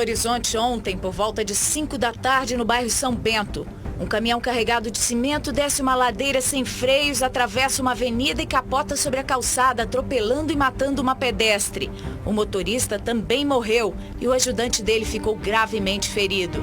Horizonte ontem, por volta de 5 da tarde, no bairro São Bento. Um caminhão carregado de cimento desce uma ladeira sem freios, atravessa uma avenida e capota sobre a calçada, atropelando e matando uma pedestre. O motorista também morreu e o ajudante dele ficou gravemente ferido.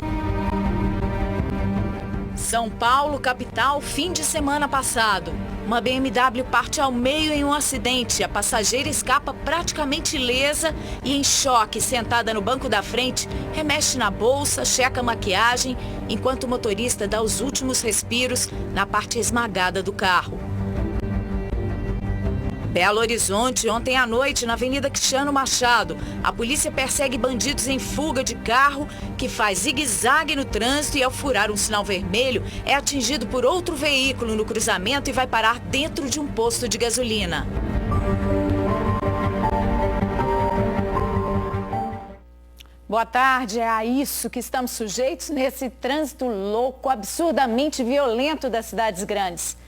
São Paulo, capital, fim de semana passado. Uma BMW parte ao meio em um acidente. A passageira escapa praticamente ilesa e em choque, sentada no banco da frente, remexe na bolsa, checa a maquiagem, enquanto o motorista dá os últimos respiros na parte esmagada do carro. Belo Horizonte, ontem à noite, na Avenida Cristiano Machado. A polícia persegue bandidos em fuga de carro que faz zigue-zague no trânsito e, ao furar um sinal vermelho, é atingido por outro veículo no cruzamento e vai parar dentro de um posto de gasolina. Boa tarde, é a isso que estamos sujeitos nesse trânsito louco, absurdamente violento das cidades grandes.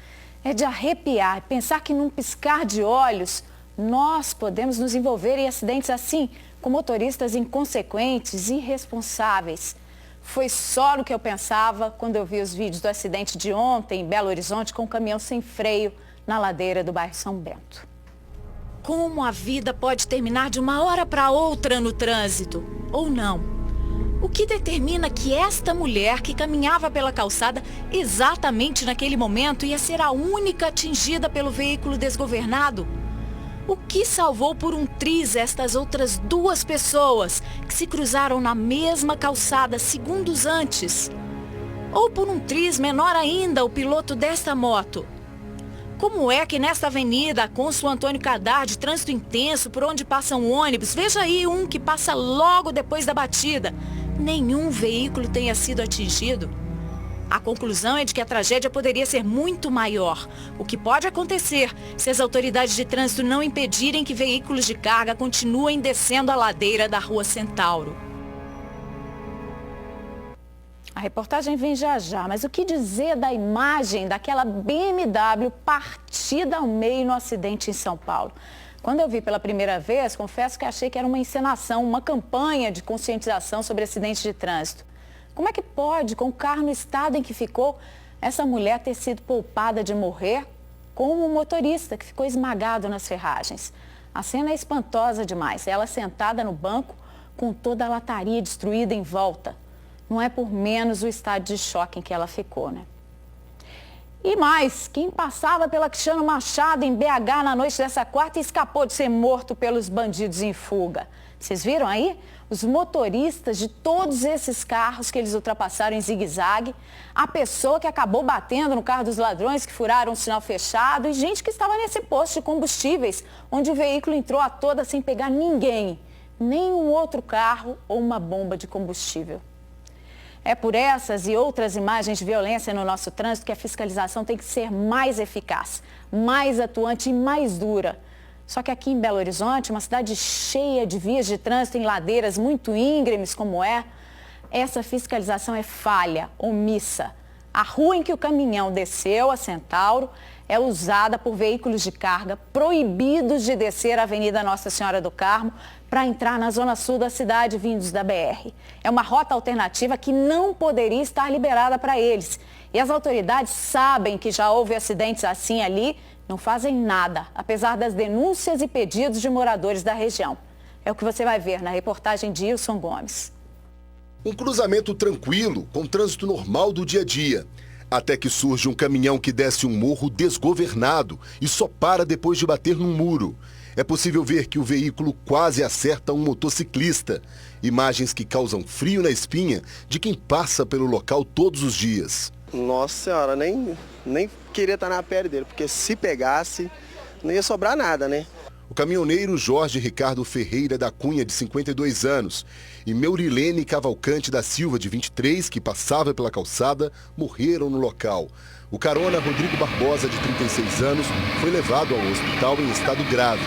É de arrepiar, pensar que num piscar de olhos, nós podemos nos envolver em acidentes assim, com motoristas inconsequentes e irresponsáveis. Foi só no que eu pensava quando eu vi os vídeos do acidente de ontem em Belo Horizonte com um caminhão sem freio na ladeira do bairro São Bento. Como a vida pode terminar de uma hora para outra no trânsito, ou não? O que determina que esta mulher que caminhava pela calçada exatamente naquele momento ia ser a única atingida pelo veículo desgovernado? O que salvou por um triz estas outras duas pessoas que se cruzaram na mesma calçada segundos antes? Ou por um triz menor ainda, o piloto desta moto? Como é que nesta avenida, Afonso Antônio Cadar, de trânsito intenso, por onde passa um ônibus, veja aí um que passa logo depois da batida, nenhum veículo tenha sido atingido? A conclusão é de que a tragédia poderia ser muito maior. O que pode acontecer se as autoridades de trânsito não impedirem que veículos de carga continuem descendo a ladeira da Rua Centauro? A reportagem vem já já, mas o que dizer da imagem daquela BMW partida ao meio no acidente em São Paulo? Quando eu vi pela primeira vez, confesso que achei que era uma encenação, uma campanha de conscientização sobre acidentes de trânsito. Como é que pode, com o carro no estado em que ficou, essa mulher ter sido poupada de morrer como o motorista que ficou esmagado nas ferragens? A cena é espantosa demais. Ela sentada no banco com toda a lataria destruída em volta. Não é por menos o estado de choque em que ela ficou, né? E mais, quem passava pela Cristiano Machado em BH na noite dessa quarta escapou de ser morto pelos bandidos em fuga. Vocês viram aí? Os motoristas de todos esses carros que eles ultrapassaram em zigue-zague, a pessoa que acabou batendo no carro dos ladrões que furaram o sinal fechado e gente que estava nesse posto de combustíveis, onde o veículo entrou a toda sem pegar ninguém, nem um outro carro ou uma bomba de combustível. É por essas e outras imagens de violência no nosso trânsito que a fiscalização tem que ser mais eficaz, mais atuante e mais dura. Só que aqui em Belo Horizonte, uma cidade cheia de vias de trânsito em ladeiras muito íngremes como é, essa fiscalização é falha, omissa. A rua em que o caminhão desceu, a Centauro, é usada por veículos de carga proibidos de descer a Avenida Nossa Senhora do Carmo para entrar na zona sul da cidade vindos da BR. É uma rota alternativa que não poderia estar liberada para eles. E as autoridades sabem que já houve acidentes assim ali, não fazem nada, apesar das denúncias e pedidos de moradores da região. É o que você vai ver na reportagem de Wilson Gomes. Um cruzamento tranquilo, com trânsito normal do dia a dia. Até que surge um caminhão que desce um morro desgovernado e só para depois de bater num muro. É possível ver que o veículo quase acerta um motociclista. Imagens que causam frio na espinha de quem passa pelo local todos os dias. Nossa senhora, nem queria estar na pele dele, porque se pegasse, não ia sobrar nada, né? O caminhoneiro Jorge Ricardo Ferreira da Cunha, de 52 anos, e Meurilene Cavalcante da Silva, de 23, que passava pela calçada, morreram no local. O carona Rodrigo Barbosa, de 36 anos, foi levado ao hospital em estado grave.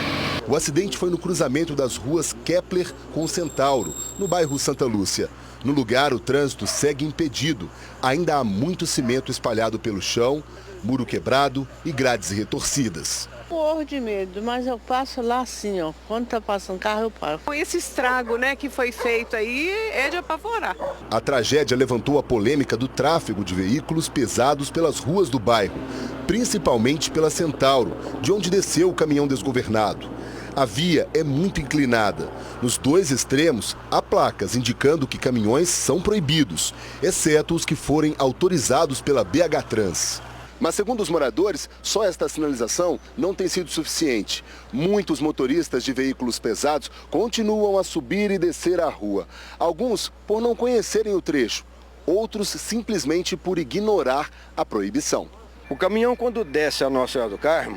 O acidente foi no cruzamento das ruas Kepler com Centauro, no bairro Santa Lúcia. No lugar, o trânsito segue impedido. Ainda há muito cimento espalhado pelo chão, muro quebrado e grades retorcidas. morro de medo, mas eu passo lá assim, ó. Quando tá passando carro, eu paro. Esse estrago, né, que foi feito aí é de apavorar. A tragédia levantou a polêmica do tráfego de veículos pesados pelas ruas do bairro, principalmente pela Centauro, de onde desceu o caminhão desgovernado. A via é muito inclinada. Nos dois extremos, há placas indicando que caminhões são proibidos, exceto os que forem autorizados pela BH Trans. Mas, segundo os moradores, só esta sinalização não tem sido suficiente. Muitos motoristas de veículos pesados continuam a subir e descer a rua. Alguns por não conhecerem o trecho, outros simplesmente por ignorar a proibição. O caminhão, quando desce a Nossa Senhora do Carmo,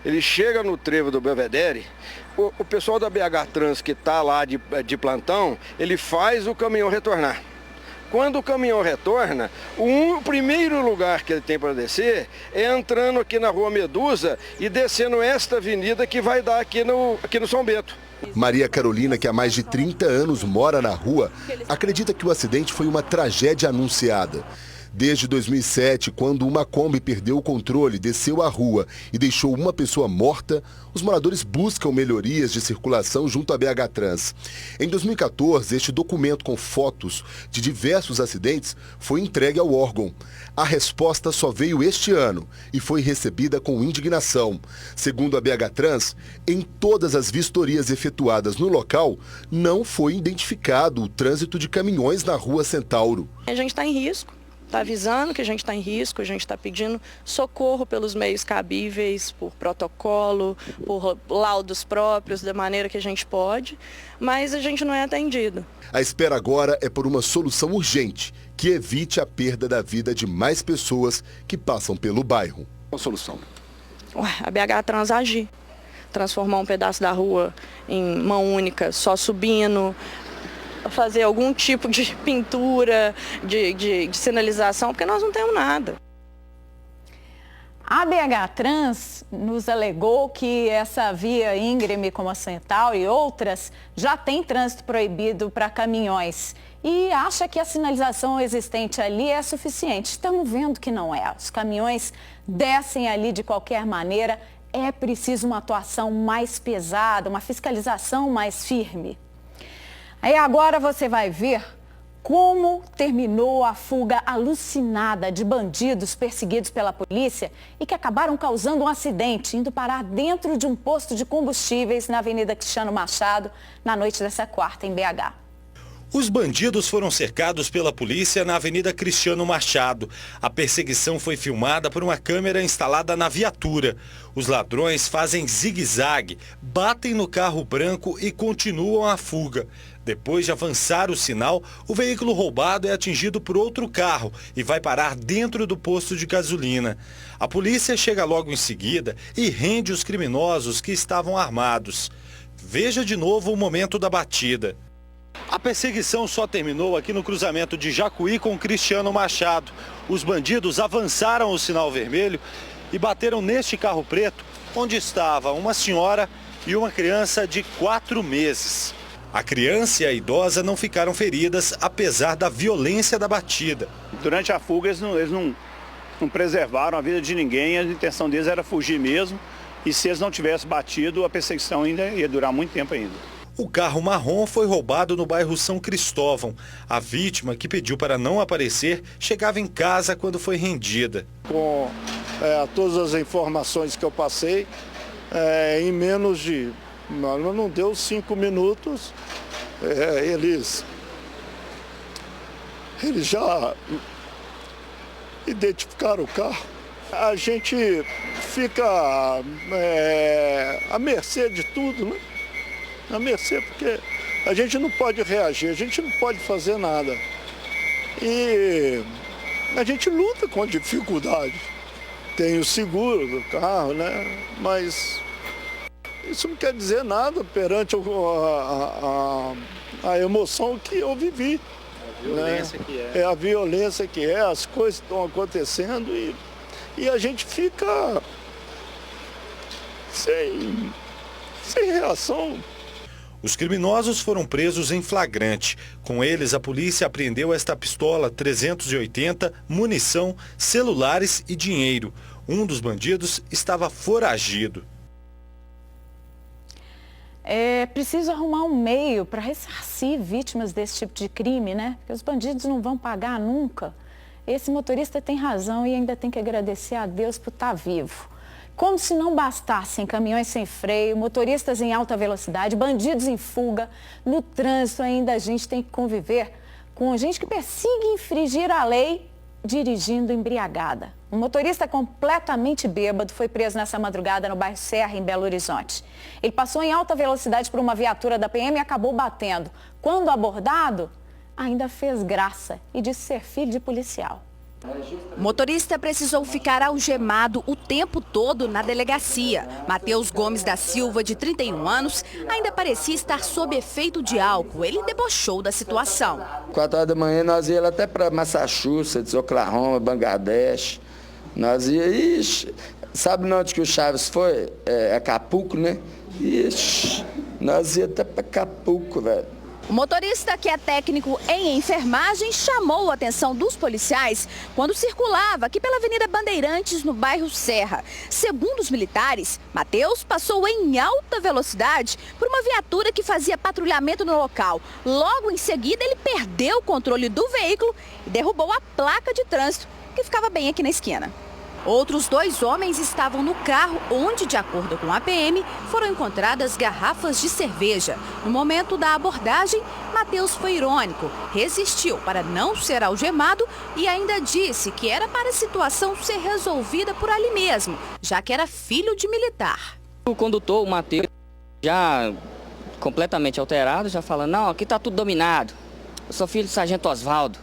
ele chega no trevo do Belvedere, o pessoal da BH Trans que está lá de plantão, ele faz o caminhão retornar. Quando o caminhão retorna, o primeiro lugar que ele tem para descer é entrando aqui na Rua Medusa e descendo esta avenida que vai dar aqui no São Bento. Maria Carolina, que há mais de 30 anos mora na rua, acredita que o acidente foi uma tragédia anunciada. Desde 2007, quando uma Kombi perdeu o controle, desceu a rua e deixou uma pessoa morta, os moradores buscam melhorias de circulação junto à BH Trans. Em 2014, este documento com fotos de diversos acidentes foi entregue ao órgão. A resposta só veio este ano e foi recebida com indignação. Segundo a BH Trans, em todas as vistorias efetuadas no local, não foi identificado o trânsito de caminhões na Rua Centauro. A gente está em risco. Está avisando que a gente está em risco, a gente está pedindo socorro pelos meios cabíveis, por protocolo, por laudos próprios, da maneira que a gente pode, mas a gente não é atendido. A espera agora é por uma solução urgente, que evite a perda da vida de mais pessoas que passam pelo bairro. Qual a solução? A BH Trans agir, transformar um pedaço da rua em mão única, só subindo, fazer algum tipo de pintura, de sinalização, porque nós não temos nada. A BH Trans nos alegou que essa via íngreme como a Centauro e outras já tem trânsito proibido para caminhões e acha que a sinalização existente ali é suficiente. Estamos vendo que não é. Os caminhões descem ali de qualquer maneira. É preciso uma atuação mais pesada, uma fiscalização mais firme. Aí agora você vai ver como terminou a fuga alucinada de bandidos perseguidos pela polícia e que acabaram causando um acidente, indo parar dentro de um posto de combustíveis na Avenida Cristiano Machado, na noite dessa quarta, em BH. Os bandidos foram cercados pela polícia na Avenida Cristiano Machado. A perseguição foi filmada por uma câmera instalada na viatura. Os ladrões fazem zigue-zague, batem no carro branco e continuam a fuga. Depois de avançar o sinal, o veículo roubado é atingido por outro carro e vai parar dentro do posto de gasolina. A polícia chega logo em seguida e rende os criminosos que estavam armados. Veja de novo o momento da batida. A perseguição só terminou aqui no cruzamento de Jacuí com Cristiano Machado. Os bandidos avançaram o sinal vermelho e bateram neste carro preto, onde estava uma senhora e uma criança de 4 meses. A criança e a idosa não ficaram feridas, apesar da violência da batida. Durante a fuga, eles não preservaram a vida de ninguém, a intenção deles era fugir mesmo. E se eles não tivessem batido, a perseguição ainda ia durar muito tempo ainda. O carro marrom foi roubado no bairro São Cristóvão. A vítima, que pediu para não aparecer, chegava em casa quando foi rendida. Com todas as informações que eu passei, em menos de... não deu 5 minutos, eles já identificaram o carro. A gente fica à mercê de tudo, né? À mercê, porque a gente não pode reagir, a gente não pode fazer nada. E a gente luta com a dificuldade. Tem o seguro do carro, né? Mas isso não quer dizer nada perante a emoção que eu vivi. A violência, né? É a violência que é, as coisas estão acontecendo e a gente fica sem reação. Os criminosos foram presos em flagrante. Com eles, a polícia apreendeu esta pistola 380, munição, celulares e dinheiro. Um dos bandidos estava foragido. É preciso arrumar um meio para ressarcir vítimas desse tipo de crime, né? Porque os bandidos não vão pagar nunca. Esse motorista tem razão e ainda tem que agradecer a Deus por estar vivo. Como se não bastassem caminhões sem freio, motoristas em alta velocidade, bandidos em fuga, no trânsito ainda a gente tem que conviver com gente que persigue infringir a lei dirigindo embriagada. Um motorista completamente bêbado foi preso nessa madrugada no bairro Serra, em Belo Horizonte. Ele passou em alta velocidade por uma viatura da PM e acabou batendo. Quando abordado, ainda fez graça e disse ser filho de policial. O motorista precisou ficar algemado o tempo todo na delegacia. Matheus Gomes da Silva, de 31 anos, ainda parecia estar sob efeito de álcool. Ele debochou da situação. 4 horas da manhã nós íamos até para Massachusetts, Oklahoma, Bangladesh. Nós íamos, sabe onde que o Chaves foi? Acapulco, né? Ixi, nós íamos até para Acapulco, velho. O motorista, que é técnico em enfermagem, chamou a atenção dos policiais quando circulava aqui pela Avenida Bandeirantes, no bairro Serra. Segundo os militares, Matheus passou em alta velocidade por uma viatura que fazia patrulhamento no local. Logo em seguida, ele perdeu o controle do veículo e derrubou a placa de trânsito, que ficava bem aqui na esquina. Outros 2 homens estavam no carro onde, de acordo com a PM, foram encontradas garrafas de cerveja. No momento da abordagem, Matheus foi irônico, resistiu para não ser algemado e ainda disse que era para a situação ser resolvida por ali mesmo, já que era filho de militar. O condutor, o Matheus, já completamente alterado, já falando, não, aqui está tudo dominado, eu sou filho do sargento Osvaldo.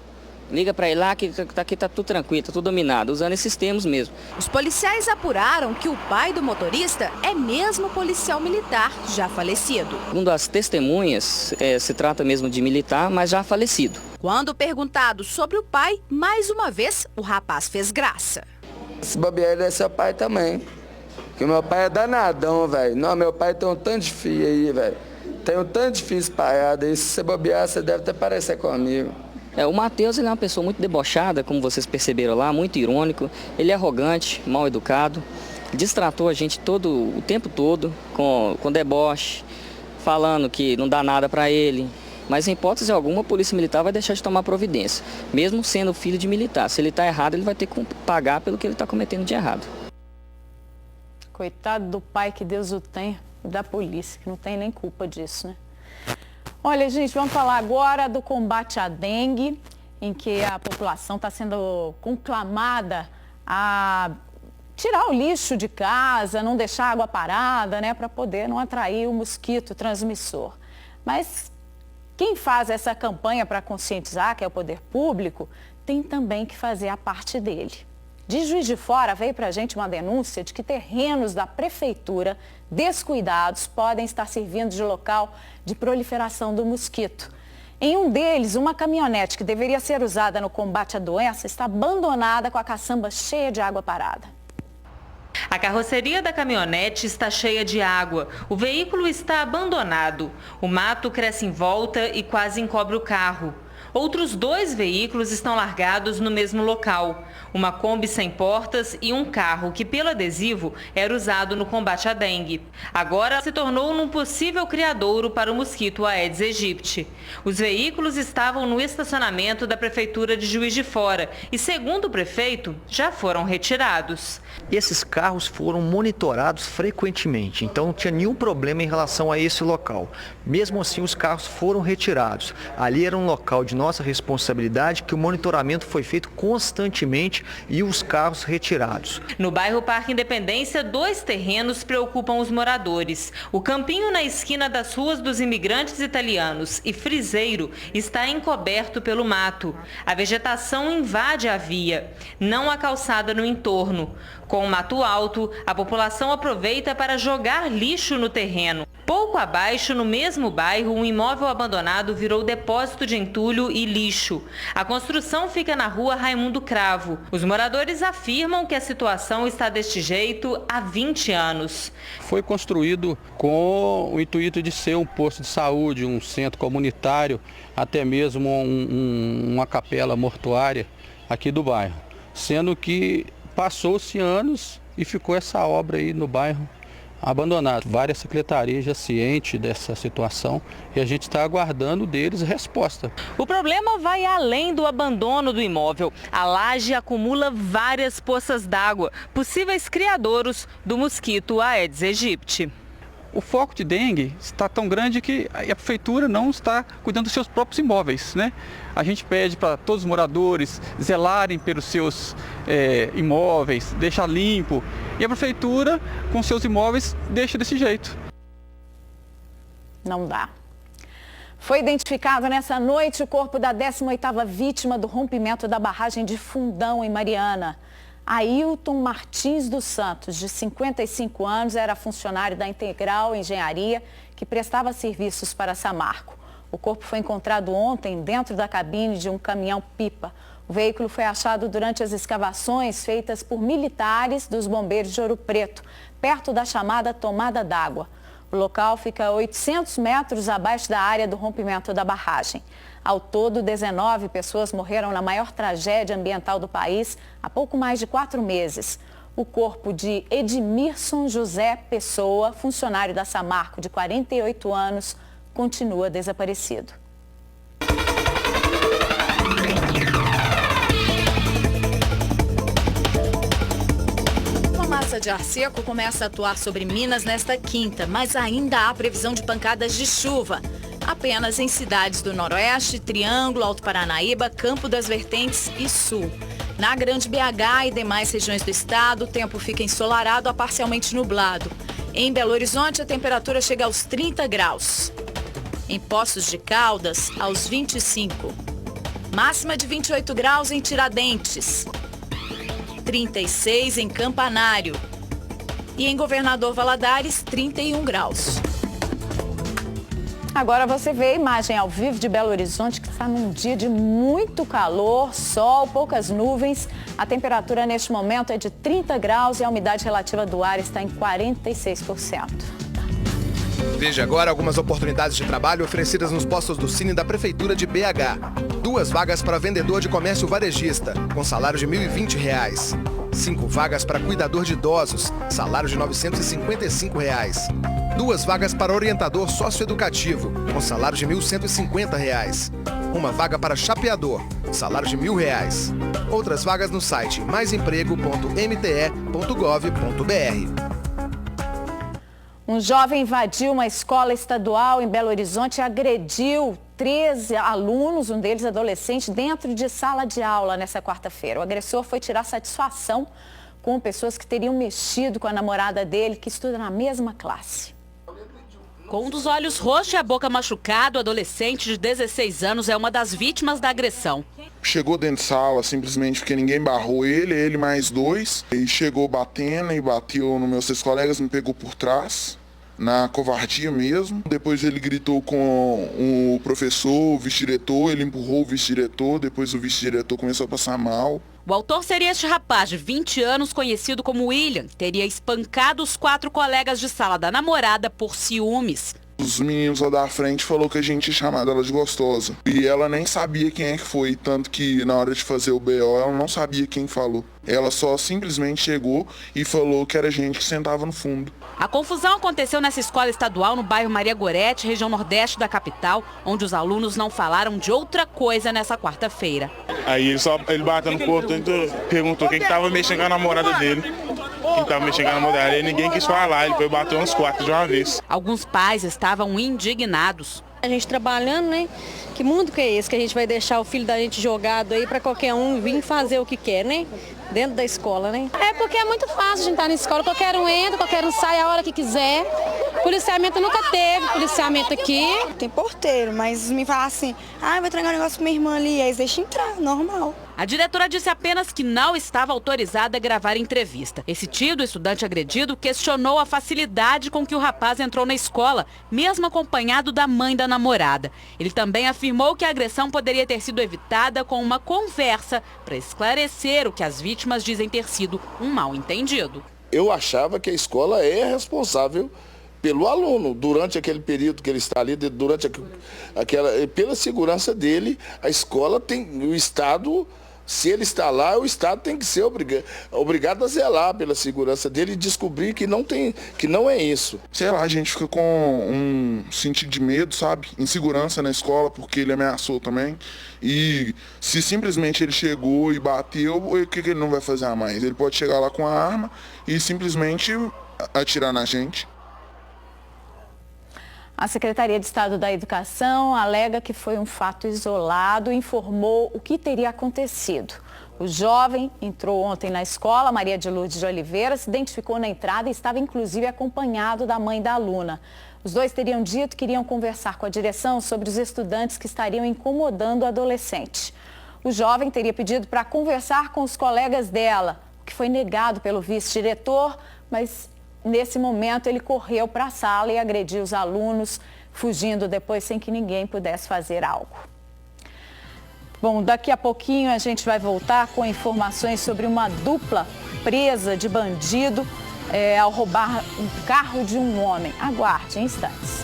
Liga para ele lá que aqui tá tudo tranquilo, tá tudo dominado, usando esses termos mesmo. Os policiais apuraram que o pai do motorista é mesmo policial militar, já falecido. Segundo as testemunhas, se trata mesmo de militar, mas já falecido. Quando perguntado sobre o pai, mais uma vez, o rapaz fez graça. Esse bobear é seu pai também. Porque meu pai é danadão, velho. Não, meu pai tem um tanto de filho aí, velho. Tem um tanto de filho espalhado aí. Se você bobear, você deve até parecer comigo. O Matheus, ele é uma pessoa muito debochada, como vocês perceberam lá, muito irônico. Ele é arrogante, mal educado, distratou a gente o tempo todo com deboche, falando que não dá nada para ele. Mas em hipótese alguma, a polícia militar vai deixar de tomar providência, mesmo sendo filho de militar. Se ele está errado, ele vai ter que pagar pelo que ele está cometendo de errado. Coitado do pai, que Deus o tenha, e da polícia, que não tem nem culpa disso, né? Olha, gente, vamos falar agora do combate à dengue, em que a população está sendo conclamada a tirar o lixo de casa, não deixar água parada, né, para poder não atrair o mosquito transmissor. Mas quem faz essa campanha para conscientizar, que é o poder público, tem também que fazer a parte dele. De Juiz de Fora veio para a gente uma denúncia de que terrenos da prefeitura descuidados podem estar servindo de local de proliferação do mosquito. Em um deles, uma caminhonete que deveria ser usada no combate à doença está abandonada com a caçamba cheia de água parada. A carroceria da caminhonete está cheia de água. O veículo está abandonado. O mato cresce em volta e quase encobre o carro. Outros 2 veículos estão largados no mesmo local. Uma Kombi sem portas e um carro que, pelo adesivo, era usado no combate à dengue. Agora se tornou num possível criadouro para o mosquito Aedes aegypti. Os veículos estavam no estacionamento da Prefeitura de Juiz de Fora e, segundo o prefeito, já foram retirados. Esses carros foram monitorados frequentemente, então não tinha nenhum problema em relação a esse local. Mesmo assim, os carros foram retirados. Ali era um local de nossa responsabilidade que o monitoramento foi feito constantemente e os carros retirados. No bairro Parque Independência, 2 terrenos preocupam os moradores. O campinho na esquina das ruas dos Imigrantes Italianos e Friseiro está encoberto pelo mato. A vegetação invade a via, não há calçada no entorno. Com o mato alto, a população aproveita para jogar lixo no terreno. Pouco abaixo, no mesmo bairro, um imóvel abandonado virou depósito de entulho e lixo. A construção fica na rua Raimundo Cravo. Os moradores afirmam que a situação está deste jeito há 20 anos. Foi construído com o intuito de ser um posto de saúde, um centro comunitário, até mesmo uma capela mortuária aqui do bairro. Sendo que passou-se anos e ficou essa obra aí no bairro abandonado. Várias secretarias já cientes dessa situação e a gente está aguardando deles resposta. O problema vai além do abandono do imóvel. A laje acumula várias poças d'água, possíveis criadouros do mosquito Aedes aegypti. O foco de dengue está tão grande que a prefeitura não está cuidando dos seus próprios imóveis, né? A gente pede para todos os moradores zelarem pelos seus imóveis, deixar limpo. E a prefeitura, com seus imóveis, deixa desse jeito. Não dá. Foi identificado nessa noite o corpo da 18ª vítima do rompimento da barragem de Fundão, em Mariana. Ailton Martins dos Santos, de 55 anos, era funcionário da Integral Engenharia, que prestava serviços para Samarco. O corpo foi encontrado ontem dentro da cabine de um caminhão-pipa. O veículo foi achado durante as escavações feitas por militares dos bombeiros de Ouro Preto, perto da chamada tomada d'água. O local fica a 800 metros abaixo da área do rompimento da barragem. Ao todo, 19 pessoas morreram na maior tragédia ambiental do país há pouco mais de 4 meses. O corpo de Edmilson José Pessoa, funcionário da Samarco de 48 anos, continua desaparecido. Uma massa de ar seco começa a atuar sobre Minas nesta quinta, mas ainda há previsão de pancadas de chuva. Apenas em cidades do Noroeste, Triângulo, Alto Paranaíba, Campo das Vertentes e Sul. Na Grande BH e demais regiões do estado, o tempo fica ensolarado a parcialmente nublado. Em Belo Horizonte, a temperatura chega aos 30 graus. Em Poços de Caldas, aos 25. Máxima de 28 graus em Tiradentes. 36 em Campanário. E em Governador Valadares, 31 graus. Agora você vê a imagem ao vivo de Belo Horizonte, que está num dia de muito calor, sol, poucas nuvens. A temperatura neste momento é de 30 graus e a umidade relativa do ar está em 46%. Veja agora algumas oportunidades de trabalho oferecidas nos postos do Cine da Prefeitura de BH. 2 vagas para vendedor de comércio varejista, com salário de R$ 1.020. 5 vagas para cuidador de idosos, salário de R$ 955. 2 vagas para orientador socioeducativo, com salário de R$ 1.150. 1 vaga para chapeador, salário de R$ 1.000. Outras vagas no site maisemprego.mte.gov.br. Um jovem invadiu uma escola estadual em Belo Horizonte e agrediu 13 alunos, um deles adolescente, dentro de sala de aula nessa quarta-feira. O agressor foi tirar satisfação com pessoas que teriam mexido com a namorada dele, que estuda na mesma classe. Com um dos olhos roxos e a boca machucada, o adolescente de 16 anos é uma das vítimas da agressão. Chegou dentro de sala simplesmente porque ninguém barrou ele mais 2. E chegou batendo e bateu nos meus 6 colegas, me pegou por trás, na covardia mesmo. Depois ele gritou com o professor, o vice-diretor, ele empurrou o vice-diretor, depois o vice-diretor começou a passar mal. O autor seria este rapaz de 20 anos, conhecido como William, que teria espancado os 4 colegas de sala da namorada por ciúmes. Os meninos lá da frente falou que a gente tinha chamado ela de gostosa. E ela nem sabia quem é que foi, tanto que na hora de fazer o BO ela não sabia quem falou. Ela só simplesmente chegou e falou que era gente que sentava no fundo. A confusão aconteceu nessa escola estadual no bairro Maria Gorete, região nordeste da capital, onde os alunos não falaram de outra coisa nessa quarta-feira. Aí ele bateu no portão e perguntou quem estava mexendo com a namorada dele. Quem estava mexendo com a namorada dele, ninguém quis falar, ele foi bater uns 4 de uma vez. Alguns pais estavam indignados. A gente trabalhando, né? Que mundo que é esse que a gente vai deixar o filho da gente jogado aí para qualquer um vir fazer o que quer, né? Dentro da escola, né? É porque é muito fácil a gente estar na escola, qualquer um entra, qualquer um sai a hora que quiser. Policiamento nunca teve, policiamento aqui. Tem porteiro, mas me fala assim, vou entregar um negócio pra minha irmã ali, aí eles deixam entrar, normal. A diretora disse apenas que não estava autorizada a gravar entrevista. Esse tio do estudante agredido questionou a facilidade com que o rapaz entrou na escola, mesmo acompanhado da mãe da namorada. Ele também afirmou que a agressão poderia ter sido evitada com uma conversa para esclarecer o que as vítimas dizem ter sido um mal-entendido. Eu achava que a escola é responsável pelo aluno, durante aquele período que ele está ali, pela segurança dele, a escola tem, o Estado Se ele está lá, o Estado tem que ser obrigado a zelar pela segurança dele e descobrir que não é isso. Sei lá, a gente fica com um sentido de medo, sabe? Insegurança na escola, porque ele ameaçou também. E se simplesmente ele chegou e bateu, o que ele não vai fazer a mais? Ele pode chegar lá com a arma e simplesmente atirar na gente. A Secretaria de Estado da Educação alega que foi um fato isolado e informou o que teria acontecido. O jovem entrou ontem na escola, Maria de Lourdes de Oliveira, se identificou na entrada e estava inclusive acompanhado da mãe da aluna. Os dois teriam dito que iriam conversar com a direção sobre os estudantes que estariam incomodando o adolescente. O jovem teria pedido para conversar com os colegas dela, o que foi negado pelo vice-diretor, mas nesse momento ele correu para a sala e agrediu os alunos, fugindo depois sem que ninguém pudesse fazer algo. Bom, daqui a pouquinho a gente vai voltar com informações sobre uma dupla presa de bandido ao roubar um carro de um homem. Aguarde em instantes.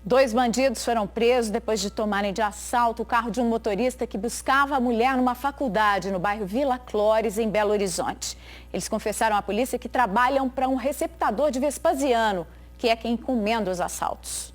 Dois bandidos foram presos depois de tomarem de assalto o carro de um motorista que buscava a mulher numa faculdade no bairro Vila Clores, em Belo Horizonte. Eles confessaram à polícia que trabalham para um receptador de Vespasiano, que é quem encomenda os assaltos.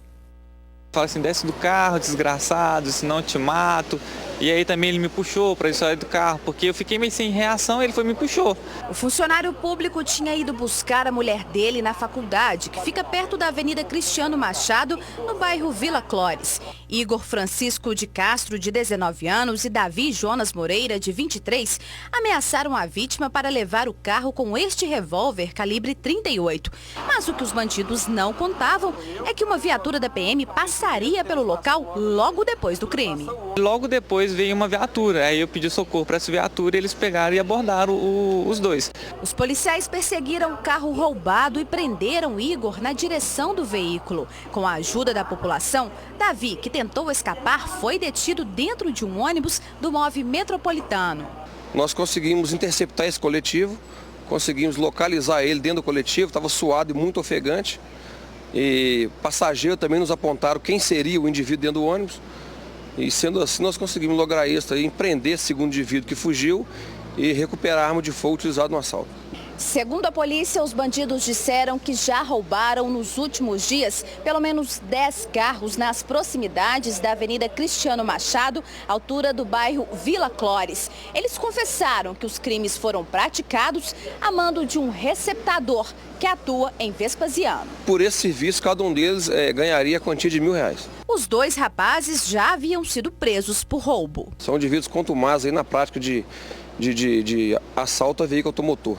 Fala assim, desce do carro, desgraçado, senão eu te mato. E aí também ele me puxou para eu sair do carro, porque eu fiquei meio sem reação, ele foi e me puxou. O funcionário público tinha ido buscar a mulher dele na faculdade, que fica perto da Avenida Cristiano Machado, no bairro Vila Clores. Igor Francisco de Castro, de 19 anos, e Davi Jonas Moreira, de 23, ameaçaram a vítima para levar o carro com este revólver calibre 38. Mas o que os bandidos não contavam é que uma viatura da PM passaria pelo local logo depois do crime. Logo depois veio uma viatura, aí eu pedi socorro para essa viatura e eles pegaram e abordaram os dois. Os policiais perseguiram o carro roubado e prenderam Igor na direção do veículo. Com a ajuda da população, Davi, que tentou escapar, foi detido dentro de um ônibus do MOVE Metropolitano. Nós conseguimos interceptar esse coletivo, conseguimos localizar ele dentro do coletivo, estava suado e muito ofegante. E passageiros também nos apontaram quem seria o indivíduo dentro do ônibus. E sendo assim, nós conseguimos lograr isso e prender esse segundo indivíduo que fugiu e recuperar a arma de fogo utilizada no assalto. Segundo a polícia, os bandidos disseram que já roubaram nos últimos dias pelo menos 10 carros nas proximidades da Avenida Cristiano Machado, altura do bairro Vila Clores. Eles confessaram que os crimes foram praticados a mando de um receptador que atua em Vespasiano. Por esse serviço, cada um deles ganharia a quantia de R$1.000. Os dois rapazes já haviam sido presos por roubo. São indivíduos contumazes aí na prática de assalto a veículo automotor.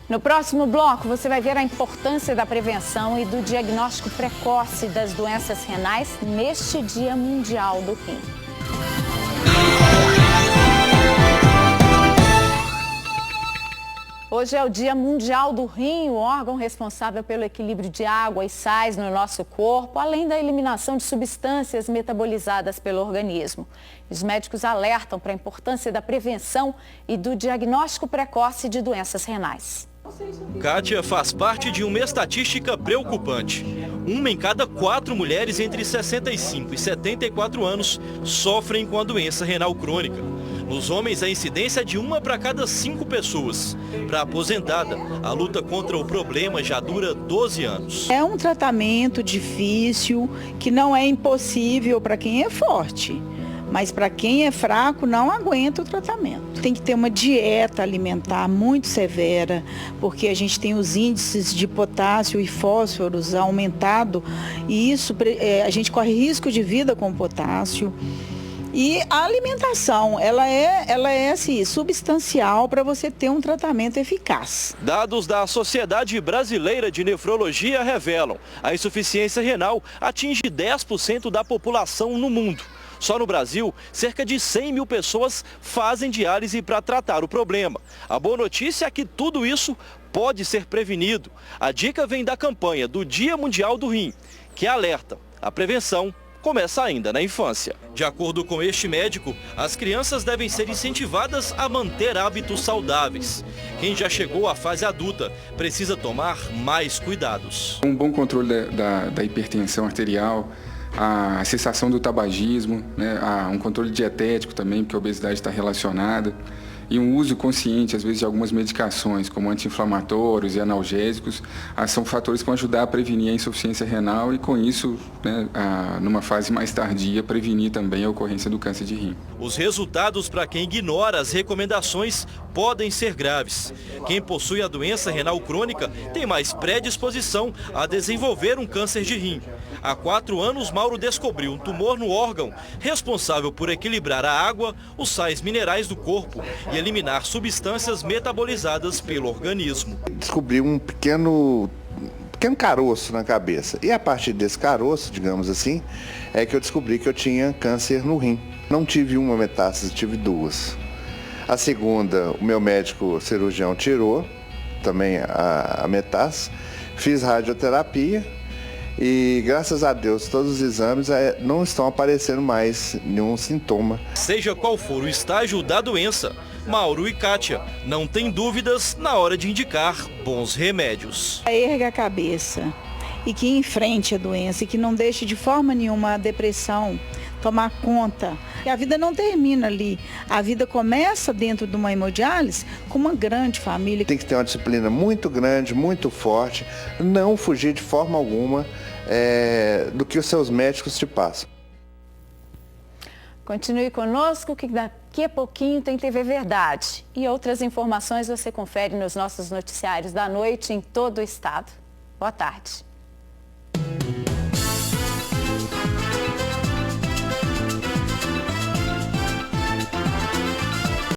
No próximo bloco, você vai ver a importância da prevenção e do diagnóstico precoce das doenças renais neste Dia Mundial do Rim. Hoje é o Dia Mundial do Rim, o órgão responsável pelo equilíbrio de água e sais no nosso corpo, além da eliminação de substâncias metabolizadas pelo organismo. Os médicos alertam para a importância da prevenção e do diagnóstico precoce de doenças renais. Kátia faz parte de uma estatística preocupante. Uma em cada 4 mulheres entre 65 e 74 anos sofrem com a doença renal crônica. Nos homens, a incidência é de 1 para cada 5 pessoas. Para a aposentada, a luta contra o problema já dura 12 anos. É um tratamento difícil, que não é impossível para quem é forte. Mas para quem é fraco, não aguenta o tratamento. Tem que ter uma dieta alimentar muito severa, porque a gente tem os índices de potássio e fósforos aumentado, e isso a gente corre risco de vida com potássio. E a alimentação, ela é assim, substancial para você ter um tratamento eficaz. Dados da Sociedade Brasileira de Nefrologia revelam: a insuficiência renal atinge 10% da população no mundo. Só no Brasil, cerca de 100 mil pessoas fazem diálise para tratar o problema. A boa notícia é que tudo isso pode ser prevenido. A dica vem da campanha do Dia Mundial do Rim, que alerta: a prevenção começa ainda na infância. De acordo com este médico, as crianças devem ser incentivadas a manter hábitos saudáveis. Quem já chegou à fase adulta precisa tomar mais cuidados. Um bom controle da hipertensão arterial, a cessação do tabagismo, né, um controle dietético também, porque a obesidade está relacionada, e um uso consciente, às vezes, de algumas medicações, como anti-inflamatórios e analgésicos, são fatores que vão ajudar a prevenir a insuficiência renal e, com isso, né, numa fase mais tardia, prevenir também a ocorrência do câncer de rim. Os resultados para quem ignora as recomendações podem ser graves. Quem possui a doença renal crônica tem mais predisposição a desenvolver um câncer de rim. Há 4 anos, Mauro descobriu um tumor no órgão responsável por equilibrar a água, os sais minerais do corpo e eliminar substâncias metabolizadas pelo organismo. Descobri um pequeno caroço na cabeça. E a partir desse caroço, digamos assim, é que eu descobri que eu tinha câncer no rim. Não tive uma metástase, tive 2. A segunda, o meu médico cirurgião tirou também a metástase. Fiz radioterapia. E graças a Deus todos os exames não estão aparecendo mais nenhum sintoma. Seja qual for o estágio da doença, Mauro e Kátia não têm dúvidas na hora de indicar bons remédios. Erga a cabeça e que enfrente a doença e que não deixe de forma nenhuma a depressão tomar conta. E a vida não termina ali. A vida começa dentro de uma hemodiálise com uma grande família. Tem que ter uma disciplina muito grande, muito forte, não fugir de forma alguma do que os seus médicos te passam. Continue conosco que daqui a pouquinho tem TV Verdade. E outras informações você confere nos nossos noticiários da noite em todo o estado. Boa tarde.